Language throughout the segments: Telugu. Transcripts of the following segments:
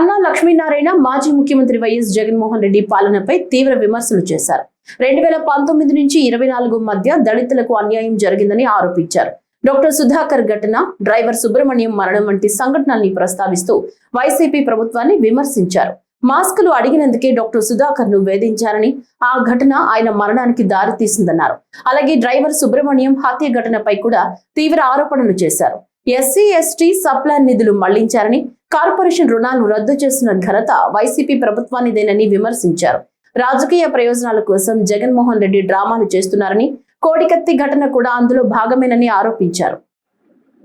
కన్నా లక్ష్మీనారాయణ మాజీ ముఖ్యమంత్రి వైఎస్ జగన్మోహన్ రెడ్డి పాలనపై తీవ్ర విమర్శలు చేశారు. 2019 నుంచి 24 మధ్య దళితులకు అన్యాయం జరిగిందని ఆరోపించారు. డాక్టర్ సుధాకర్ ఘటన, డ్రైవర్ సుబ్రహ్మణ్యం మరణం వంటి సంఘటనల్ని ప్రస్తావిస్తూ వైసీపీ ప్రభుత్వాన్ని విమర్శించారు. మాస్కులు అడిగినందుకే డాక్టర్ సుధాకర్ ను వేధించారని, ఆ ఘటన ఆయన మరణానికి దారితీసిందన్నారు. అలాగే డ్రైవర్ సుబ్రహ్మణ్యం హత్య ఘటనపై కూడా తీవ్ర ఆరోపణలు చేశారు. ఎస్సీ ఎస్టీ సప్లాన్ నిధులు మళ్లించారని, కార్పొరేషన్ రుణాలు రద్దు చేసిన ఘనత వైసీపీ ప్రభుత్వానిదేనని విమర్శించారు. రాజకీయ ప్రయోజనాల కోసం జగన్మోహన్ రెడ్డి డ్రామాలు చేస్తున్నారని, కోడికత్తి ఘటన కూడా అందులో భాగమేనని ఆరోపించారు.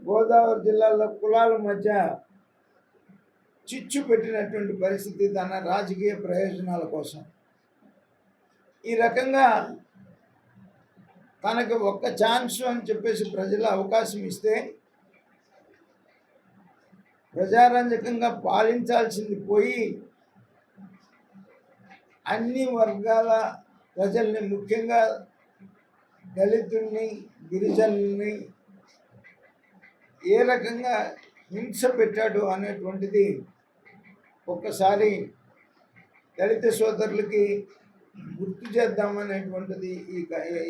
గోదావరి జిల్లాలో కులాల మధ్య చిచ్చు పెట్టినటువంటి పరిస్థితి తన రాజకీయ ప్రయోజనాల కోసం ఈ రకంగా తనకు ఒక్క ఛాన్స్ అని చెప్పేసి ప్రజల అవకాశం ఇస్తే ప్రజారంజకంగా పాలించాల్సింది పోయి అన్ని వర్గాల ప్రజల్ని, ముఖ్యంగా దళితుల్ని, గిరిజనుల్ని ఏ రకంగా హింస పెట్టాడు అనేటువంటిది ఒక్కసారి దళిత సోదరులకి గుర్తు చేద్దామనేటువంటిది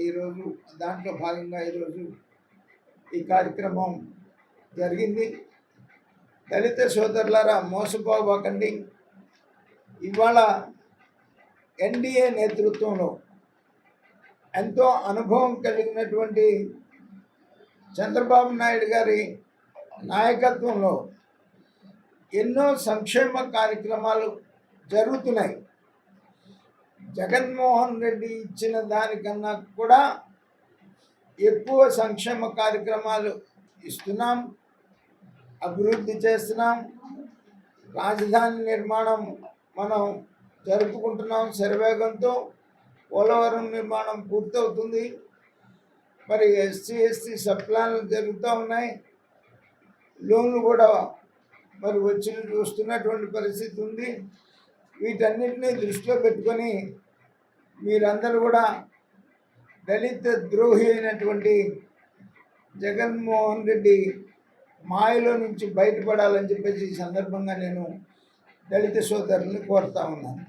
ఈరోజు దాంట్లో భాగంగా ఈరోజు ఈ కార్యక్రమం జరిగింది. దళిత సోదరులారా, మోసపోకండి. ఇవాళ ఎన్డీఏ నేతృత్వంలో ఎంతో అనుభవం కలిగినటువంటి చంద్రబాబు నాయుడు గారి నాయకత్వంలో ఎన్నో సంక్షేమ కార్యక్రమాలు జరుగుతున్నాయి. జగన్మోహన్ రెడ్డి ఇచ్చిన దానికన్నా కూడా ఎక్కువ సంక్షేమ కార్యక్రమాలు ఇస్తున్నాం, అభివృద్ధి చేస్తున్నాం. రాజధాని నిర్మాణం మనం జరుపుకుంటున్నాం శరవేగంతో. పోలవరం నిర్మాణం పూర్తవుతుంది. మరి ఎస్సీ ఎస్టీ సప్లాన్లు జరుగుతూ ఉన్నాయి. లోన్లు కూడా మరి వస్తున్నటువంటి పరిస్థితి ఉంది. వీటన్నిటినీ దృష్టిలో పెట్టుకొని మీరందరూ కూడా దళిత ద్రోహి అయినటువంటి జగన్మోహన్ రెడ్డి మాయలో నుంచి బయటపడాలని చెప్పేసి ఈ సందర్భంగా నేను దళిత సోదరులను కోరుతా ఉన్నాను.